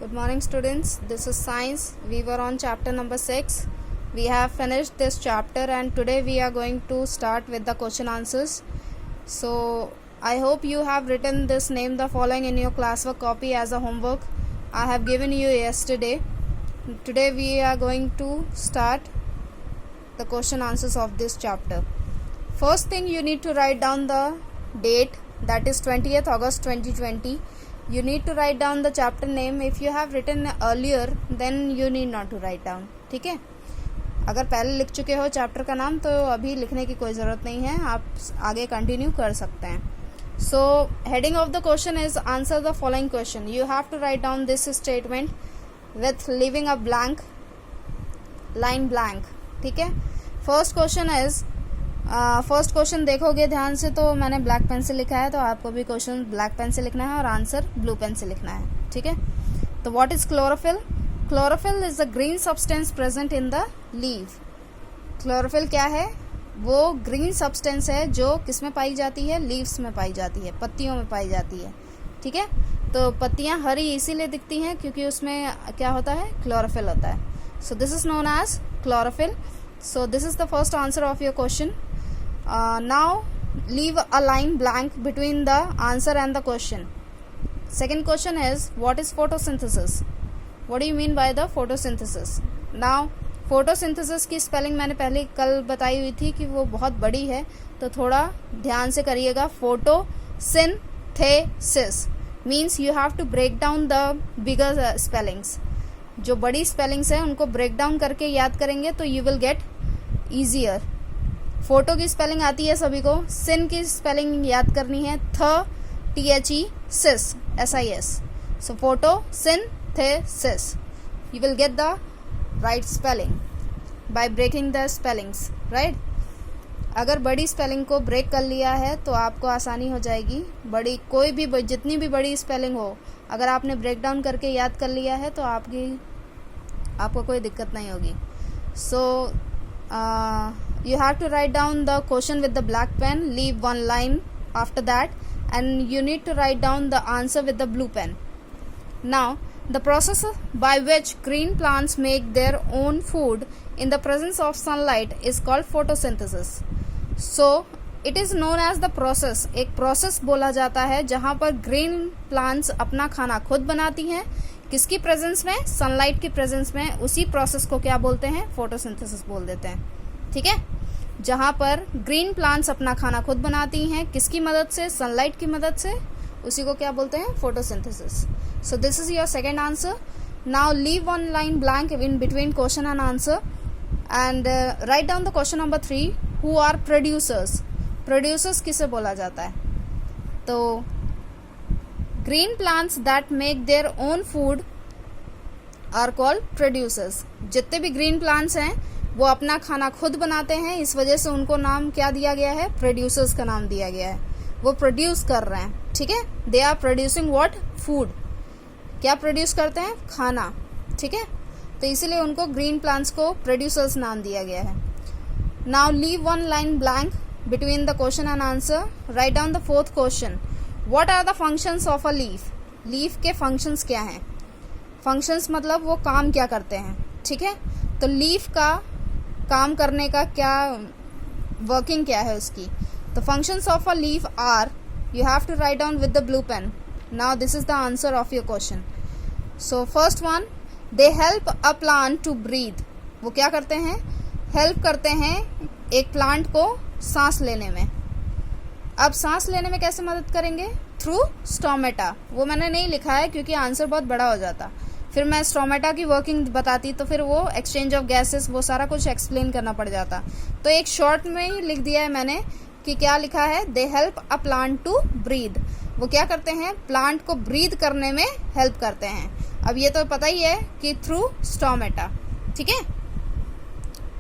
Good morning students, this is science. We were on chapter number 6. We have finished this chapter and today we are going to start with the question answers. So I hope you have written this name the following in your classwork copy as a homework. I have given you yesterday. Today we are going to start the question answers of this chapter. First thing, you need to write down the date, that is 20th August 2020. You need to write down the chapter name. If you have written earlier then you need not to write down. ठीक है, अगर पहले लिख चुके हो chapter का नाम तो अभी लिखने की कोई ज़रूरत नहीं है, आप आगे कंटिन्यू कर सकते हैं. So heading of the question is answer the following question. You have to write down this statement with leaving a blank line blank. ठीक है, फर्स्ट क्वेश्चन देखोगे ध्यान से तो मैंने ब्लैक पेन से लिखा है, तो आपको भी क्वेश्चन ब्लैक पेन से लिखना है और आंसर ब्लू पेन से लिखना है. ठीक है, तो what is chlorophyll? Chlorophyll is the green substance present in the leaf. Chlorophyll क्या है? वो ग्रीन सब्सटेंस है जो किस में पाई जाती है? लीव्स में पाई जाती है, पत्तियों में पाई जाती है. ठीक है, तो पत्तियां हरी इसीलिए दिखती हैं क्योंकि उसमें क्या होता है? क्लोरोफिल होता है. So this is known as chlorophyll. So this is the first answer of your question. Now leave a line blank between the answer and the question. Second question is, what is photosynthesis? What do you mean by the photosynthesis? Now photosynthesis की spelling मैंने पहले कल बताई हुई थी कि वो बहुत बड़ी है, तो थोड़ा ध्यान से करिएगा. photosynthesis means you have to break down the bigger spellings. जो बड़ी स्पेलिंग्स है उनको ब्रेक डाउन करके याद करेंगे तो you will gate easier. Photo की स्पेलिंग आती है सभी को, सिन की स्पेलिंग याद करनी है THE sis SIS. So photosynthesis you will get the right spelling by breaking the spellings. Right, अगर बड़ी स्पेलिंग को ब्रेक कर लिया है तो आपको आसानी हो जाएगी. बड़ी कोई भी जितनी भी बड़ी स्पेलिंग हो, अगर आपने ब्रेक डाउन करके याद कर लिया है तो आपको कोई दिक्कत नहीं होगी. So you have to write down the question with the black pen, leave one line after that and you need to write down the answer with the blue pen. Now the process by which green plants make their own food in the presence of sunlight is called photosynthesis. So it is known as the process. एक process बोला जाता है जहां पर green plants अपना खाना खुद बनाती हैं. किसकी प्रेजेंस में? सनलाइट की प्रेजेंस में. उसी प्रोसेस को क्या बोलते हैं? फोटोसिंथेसिस बोल देते हैं. ठीक है, जहां पर ग्रीन प्लांट्स अपना खाना खुद बनाती हैं किसकी मदद से? सनलाइट की मदद से. उसी को क्या बोलते हैं? Photosynthesis. So this is your second answer. Now leave one line blank in between question and answer and write down the question number 3. Who are producers? Producers किसे बोला जाता है? तो green plants that make their own food are called producers. जितने भी green plants हैं वो अपना खाना खुद बनाते हैं, इस वजह से उनको नाम क्या दिया गया है? प्रोड्यूसर्स का नाम दिया गया है. वो प्रोड्यूस कर रहे हैं. ठीक है, they are producing what? Food. क्या प्रोड्यूस करते हैं? खाना. ठीक है, तो इसीलिए उनको ग्रीन प्लांट्स को प्रोड्यूसर्स नाम दिया गया है. Now leave one line blank between the question and answer. Write down the fourth question. What are the functions of a leaf? Leaf के फंक्शंस क्या हैं? फंक्शंस मतलब वो काम क्या करते हैं. ठीक है, तो लीफ का काम करने का क्या वर्किंग क्या है उसकी? तो functions of a leaf are, you have to write down with the blue pen. Now this is the answer of your question. So first one, they help a plant to breathe. वो क्या करते हैं? Help करते हैं एक plant को सांस लेने में. अब सांस लेने में कैसे मदद करेंगे? Through stomata. वो मैंने नहीं लिखा है क्योंकि आंसर बहुत बड़ा हो जाता. फिर मैं स्टोमेटा की वर्किंग बताती तो फिर वो एक्सचेंज ऑफ गैसेस वो सारा कुछ एक्सप्लेन करना पड़ जाता. तो एक शॉर्ट में ही लिख दिया है मैंने कि क्या लिखा है? They help a plant to breathe. वो क्या करते हैं? प्लांट को ब्रीथ करने में हेल्प करते हैं. अब ये तो पता ही है कि थ्रू स्टोमेटा. ठीक है,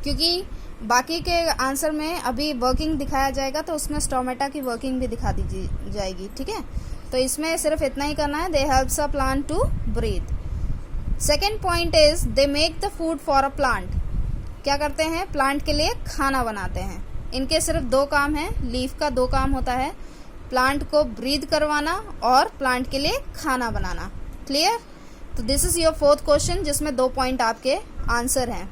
क्योंकि बाकी के आंसर में अभी वर्किंग दिखाया जाएगा तो उसमें स्टोमेटा की वर्किंग भी दिखा दी जाएगी. ठीक है, तो इसमें सिर्फ इतना ही करना है. They helps a plant to breathe. Second point is they make the food for a plant. क्या करते हैं? प्लांट के लिए खाना बनाते हैं. इनके सिर्फ दो काम हैं. लीफ का दो काम होता है, प्लांट को ब्रीथ करवाना और प्लांट के लिए खाना बनाना. क्लियर? तो this is your fourth question जिसमें 2 पॉइंट आपके आंसर हैं.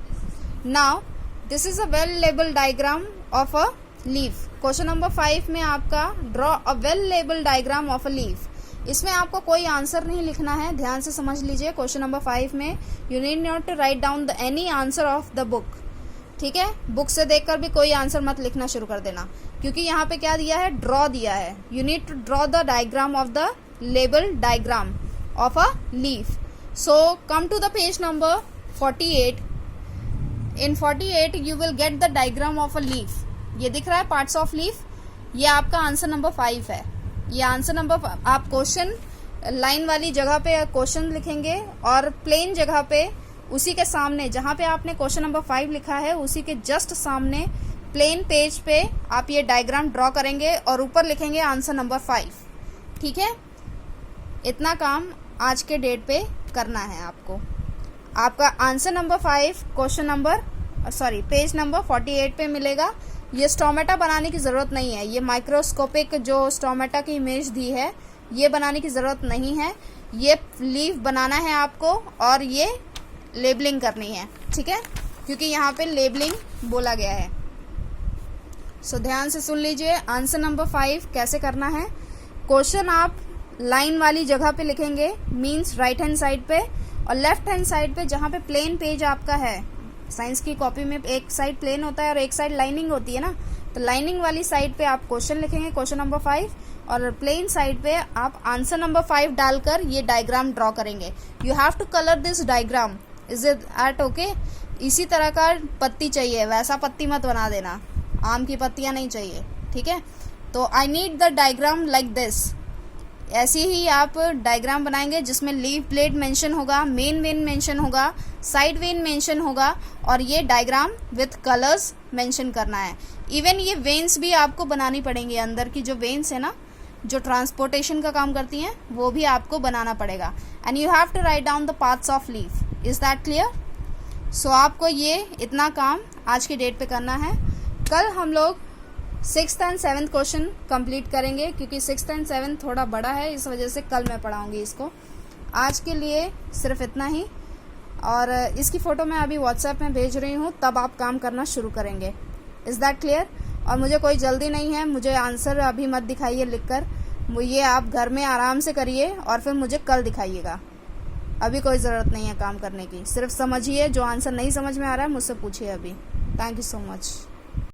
Now this is a well label diagram of a leaf. Question number 5 में आपका draw a well label diagram of a leaf. इसमें आपको कोई आंसर नहीं लिखना है, ध्यान से समझ लीजिए. क्वेश्चन नंबर 5 में you need not to write down the any answer of the book. ठीक है, बुक से देखकर भी कोई आंसर मत लिखना शुरू कर देना, क्योंकि यहाँ पे क्या दिया है, ड्रॉ दिया है. You need to draw the diagram of the label diagram of a leaf. So come to the page number 48. In 48 you will get the diagram of a leaf. ये दिख रहा है पार्ट्स ऑफ लीफ. ये आपका answer number 5 है. ये answer number, आप question line वाली जगह पे क्वेश्चन लिखेंगे और प्लेन जगह पे उसी के सामने जहां पे आपने क्वेश्चन नंबर 5 लिखा है उसी के जस्ट सामने प्लेन पेज पे आप ये डायग्राम ड्रॉ करेंगे और ऊपर लिखेंगे आंसर नंबर 5. ठीक है, इतना काम आज के डेट पे करना है आपको. आपका answer number 5 question number page number 48 पे मिलेगा. ये स्टोमेटा बनाने की ज़रूरत नहीं है. ये माइक्रोस्कोपिक जो स्टोमेटा की इमेज दी है ये बनाने की ज़रूरत नहीं है. ये लीफ बनाना है आपको और ये लेबलिंग करनी है. ठीक है, क्योंकि यहाँ पे लेबलिंग बोला गया है. सो ध्यान से सुन लीजिए. आंसर नंबर 5 कैसे करना है. क्वेश्चन आप लाइन वाली जगह पे लिखेंगे, मीन्स राइट हैंड साइड पे, और लेफ्ट हैंड साइड पे जहाँ पे प्लेन पेज आपका है. साइंस की कॉपी में एक साइड प्लेन होता है और एक साइड लाइनिंग होती है ना, तो लाइनिंग वाली साइड पे आप क्वेश्चन लिखेंगे, क्वेश्चन नंबर 5, और प्लेन साइड पे आप आंसर नंबर 5 डालकर ये डायग्राम ड्रॉ करेंगे. You have to colour this diagram. Is it at okay? इसी तरह का पत्ती चाहिए, वैसा पत्ती मत बना देना, आम की पत्तियां नहीं चाहिए. ठीक है, तो I need the diagram like this. ऐसे ही आप डायग्राम बनाएंगे जिसमें लीफ ब्लेड मेंशन होगा, मेन वेन मेंशन होगा, साइड वेन मेंशन होगा, और ये डायग्राम विथ कलर्स मेंशन करना है. इवन ये वेन्स भी आपको बनानी पड़ेंगी. अंदर की जो वेन्स है ना, जो ट्रांसपोर्टेशन का काम करती हैं, वो भी आपको बनाना पड़ेगा. And you have to write down the parts of leaf. Is that clear? So आपको ये इतना काम आज की डेट पे करना है. कल हम लोग 6th and 7th question complete करेंगे, क्योंकि 6th and 7th थोड़ा बड़ा है, इस वजह से कल मैं पढ़ाऊंगी इसको. आज के लिए सिर्फ इतना ही, और इसकी फ़ोटो मैं अभी व्हाट्सएप में भेज रही हूँ, तब आप काम करना शुरू करेंगे. Is that clear? और मुझे कोई जल्दी नहीं है, मुझे आंसर अभी मत दिखाइए लिखकर. ये आप घर में आराम से करिए और फिर मुझे कल दिखाइएगा. अभी कोई ज़रूरत नहीं है काम करने की. सिर्फ समझिए, जो आंसर नहीं समझ में आ रहा है मुझसे पूछिए अभी. Thank you so much.